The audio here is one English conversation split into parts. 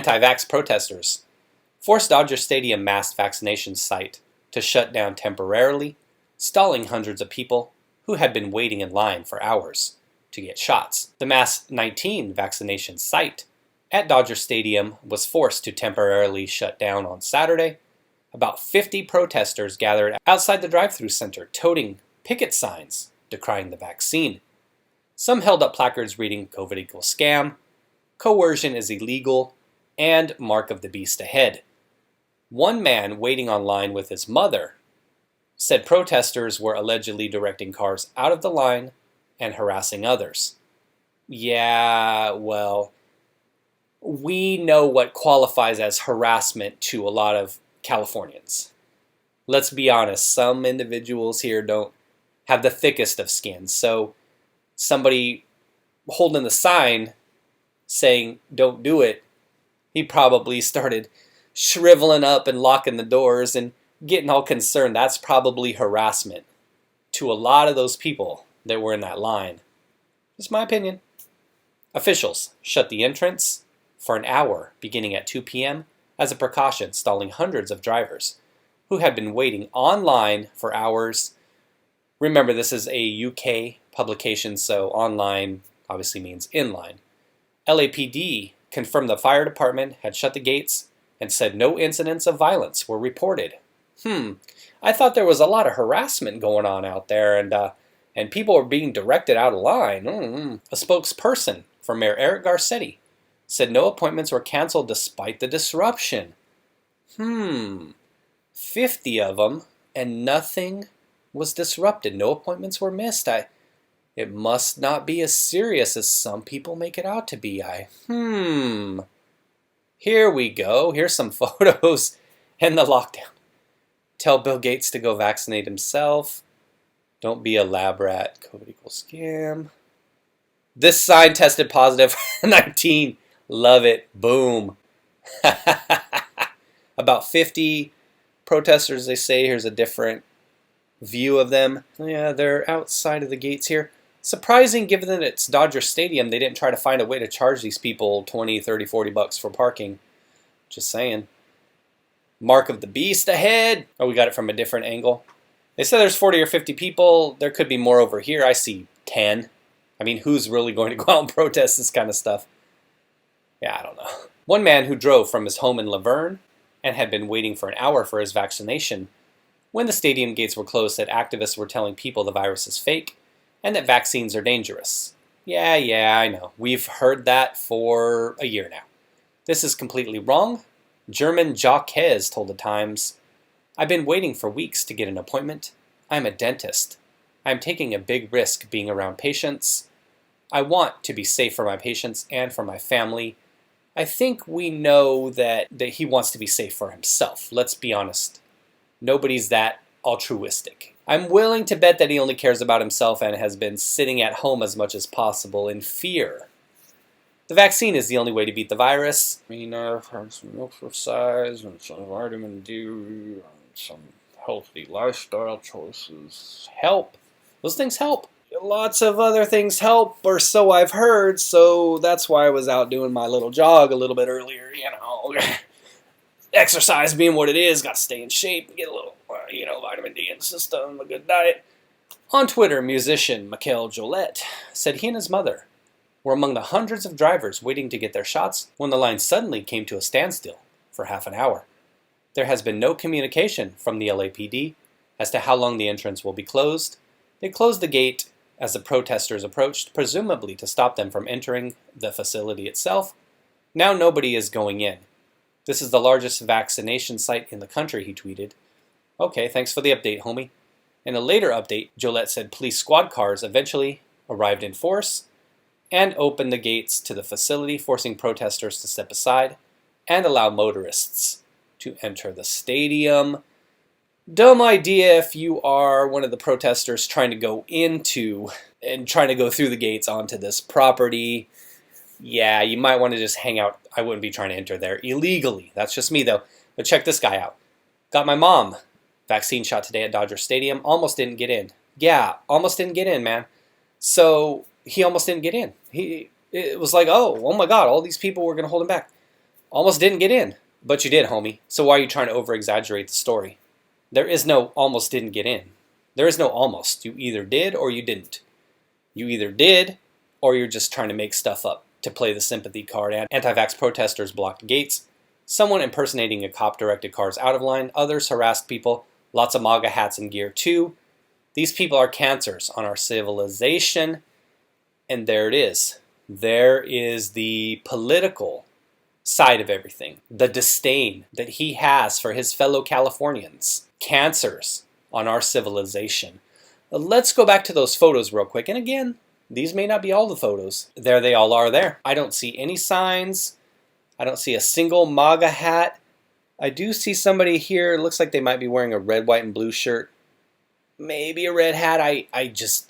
Anti-vax protesters forced Dodger Stadium mass vaccination site to shut down temporarily, stalling hundreds of people who had been waiting in line for hours to get shots. The Mass 19 vaccination site at Dodger Stadium was forced to temporarily shut down on Saturday. About 50 protesters gathered outside the drive-thru center, toting picket signs decrying the vaccine. Some held up placards reading "COVID equals scam," "Coercion is illegal," and "Mark of the beast ahead." One man waiting online with his mother said protesters were allegedly directing cars out of the line and harassing others. Yeah, well, we know what qualifies as harassment to a lot of Californians. Let's be honest, some individuals here don't have the thickest of skins, so somebody holding the sign saying don't do it, he probably started shriveling up and locking the doors and getting all concerned. That's probably harassment to a lot of those people that were in that line. Just my opinion. Officials shut the entrance for an hour beginning at 2 p.m. as a precaution, stalling hundreds of drivers who had been waiting online for hours. Remember, this is a UK publication, so online obviously means inline. LAPD confirmed the fire department had shut the gates and said no incidents of violence were reported. I thought there was a lot of harassment going on out there, and people were being directed out of line. A spokesperson for Mayor Eric Garcetti said no appointments were canceled despite the disruption. 50 of them, and nothing was disrupted. No appointments were missed. It must not be as serious as some people make it out to be. Here we go. Here's some photos and the lockdown. Tell Bill Gates to go vaccinate himself. Don't be a lab rat. COVID equals scam. This sign tested positive for 19. Love it. Boom. About 50 protesters, they say. Here's a different view of them. Yeah, they're outside of the gates here. Surprising given that it's Dodger Stadium, they didn't try to find a way to charge these people 20, 30, 40 bucks for parking. Just saying. Mark of the beast ahead. Oh, we got it from a different angle. They said there's 40 or 50 people. There could be more over here. I see 10. I mean, who's really going to go out and protest this kind of stuff? Yeah, I don't know. One man who drove from his home in Laverne and had been waiting for an hour for his vaccination when the stadium gates were closed said activists were telling people the virus is fake and that vaccines are dangerous. Yeah, I know. We've heard that for a year now. This is completely wrong. German Jacques told the Times, "I've been waiting for weeks to get an appointment. I'm a dentist. I'm taking a big risk being around patients. I want to be safe for my patients and for my family." I think we know that he wants to be safe for himself. Let's be honest. Nobody's that altruistic. I'm willing to bet that he only cares about himself and has been sitting at home as much as possible in fear. The vaccine is the only way to beat the virus. I've had some exercise and some vitamin D and some healthy lifestyle choices help. Those things help. Lots of other things help, or so I've heard, so that's why I was out doing my little jog a little bit earlier, Exercise being what it is, got to stay in shape, get a little, vitamin D in the system, a good diet. On Twitter, musician Michael Jolette said he and his mother were among the hundreds of drivers waiting to get their shots when the line suddenly came to a standstill for half an hour. There has been no communication from the LAPD as to how long the entrance will be closed. They closed the gate as the protesters approached, presumably to stop them from entering the facility itself. Now nobody is going in. "This is the largest vaccination site in the country," he tweeted. Okay, thanks for the update, homie. In a later update, Jolette said police squad cars eventually arrived in force and opened the gates to the facility, forcing protesters to step aside and allow motorists to enter the stadium. Dumb idea if you are one of the protesters trying to go into and trying to go through the gates onto this property. Yeah, you might want to just hang out. I wouldn't be trying to enter there illegally. That's just me, though. But check this guy out. Got my mom vaccine shot today at Dodger Stadium. Almost didn't get in. Yeah, almost didn't get in, man. So he almost didn't get in. It was like, oh my God, all these people were going to hold him back. Almost didn't get in, but you did, homie. So why are you trying to over-exaggerate the story? There is no almost didn't get in. There is no almost. You either did or you didn't. You either did or you're just trying to make stuff up to play the sympathy card. Anti-vax protesters blocked gates. Someone impersonating a cop directed cars out of line. Others harassed people. Lots of MAGA hats and gear too. These people are cancers on our civilization. And there it is. There is the political side of everything. The disdain that he has for his fellow Californians. Cancers on our civilization. Let's go back to those photos real quick. And again, these may not be all the photos. There they all are there. I don't see any signs. I don't see a single MAGA hat. I do see somebody here. It looks like they might be wearing a red, white, and blue shirt. Maybe a red hat. I just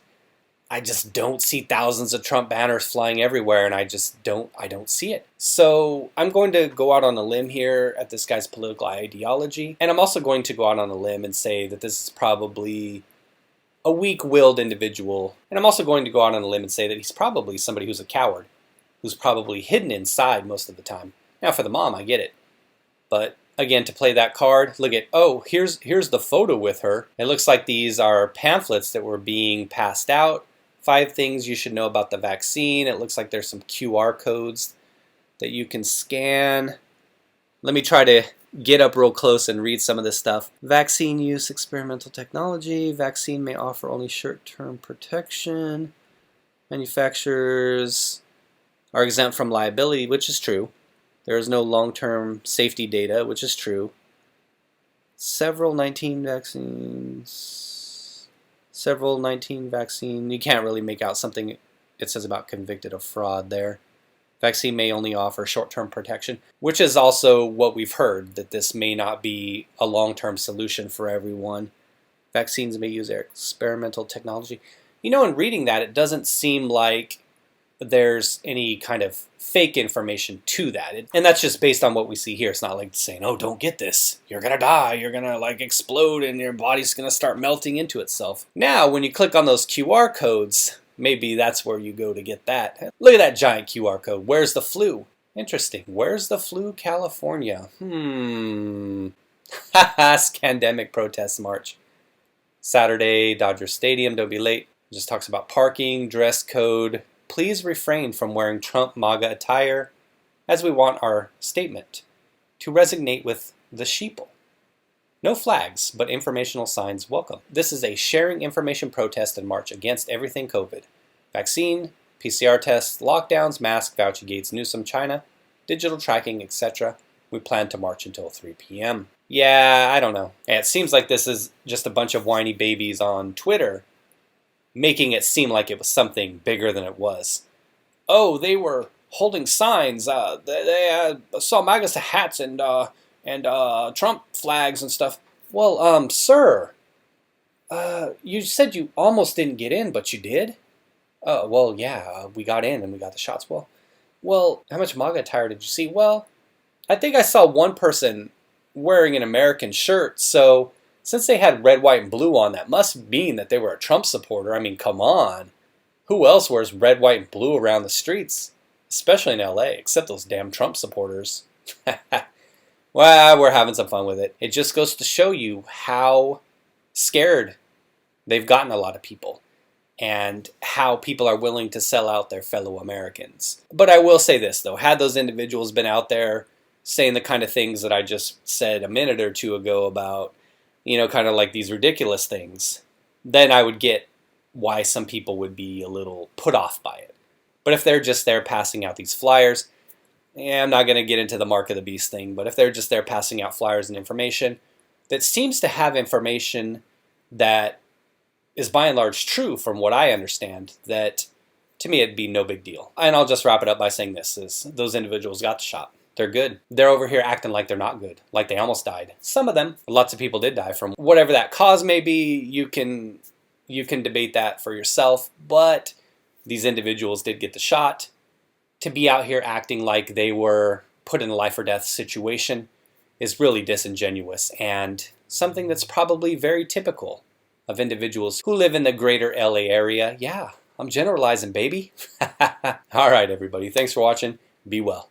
don't see thousands of Trump banners flying everywhere, and I don't see it. So I'm going to go out on a limb here at this guy's political ideology, and I'm also going to go out on a limb and say that this is probably a weak-willed individual, and I'm also going to go out on a limb and say that he's probably somebody who's a coward, who's probably hidden inside most of the time. Now for the mom, I get it. But again, to play that card, look at, oh, here's the photo with her. It looks like these are pamphlets that were being passed out. 5 things you should know about the vaccine. It looks like there's some QR codes that you can scan. Let me try to get up real close and read some of this stuff. Vaccine use, experimental technology. Vaccine may offer only short-term protection. Manufacturers are exempt from liability, which is true. There is no long-term safety data, which is true. Several 19 vaccines. You can't really make out something it says about convicted of fraud there. Vaccine may only offer short-term protection, which is also what we've heard, that this may not be a long-term solution for everyone. Vaccines may use their experimental technology. You know, in reading that, it doesn't seem like there's any kind of fake information to that. And that's just based on what we see here. It's not like saying, oh, don't get this. You're going to die. You're going to like explode and your body's going to start melting into itself. Now, when you click on those QR codes, maybe that's where you go to get that. Look at that giant QR code. Where's the flu? Interesting. Where's the flu, California? Scandemic protest march. Saturday, Dodger Stadium. Don't be late. It just talks about parking, dress code. Please refrain from wearing Trump MAGA attire, as we want our statement to resonate with the sheeple. No flags, but informational signs welcome. This is a sharing information protest and march against everything COVID. Vaccine, PCR tests, lockdowns, mask, voucher gates, Newsom, China, digital tracking, etc. We plan to march until 3 p.m. Yeah, I don't know. It seems like this is just a bunch of whiny babies on Twitter making it seem like it was something bigger than it was. Oh, they were holding signs. They saw MAGA hats and Trump flags and stuff. Well, sir, you said you almost didn't get in, but you did? Well, yeah, we got in and we got the shots. Well, how much MAGA attire did you see? Well, I think I saw one person wearing an American shirt, so since they had red, white, and blue on, that must mean that they were a Trump supporter. I mean, come on. Who else wears red, white, and blue around the streets? Especially in LA, except those damn Trump supporters. Well, we're having some fun with it. It just goes to show you how scared they've gotten a lot of people and how people are willing to sell out their fellow Americans. But I will say this, though. Had those individuals been out there saying the kind of things that I just said a minute or two ago about, you know, kind of like these ridiculous things, then I would get why some people would be a little put off by it. But if they're just there passing out these flyers, I'm not going to get into the mark of the beast thing, but if they're just there passing out flyers and information that seems to have information that is by and large true from what I understand, that to me it'd be no big deal. And I'll just wrap it up by saying this, is those individuals got the shot. They're good. They're over here acting like they're not good, like they almost died. Some of them, lots of people did die from whatever that cause may be. You can debate that for yourself, but these individuals did get the shot. To be out here acting like they were put in a life or death situation is really disingenuous and something that's probably very typical of individuals who live in the greater LA area. Yeah, I'm generalizing, baby. All right, everybody. Thanks for watching. Be well.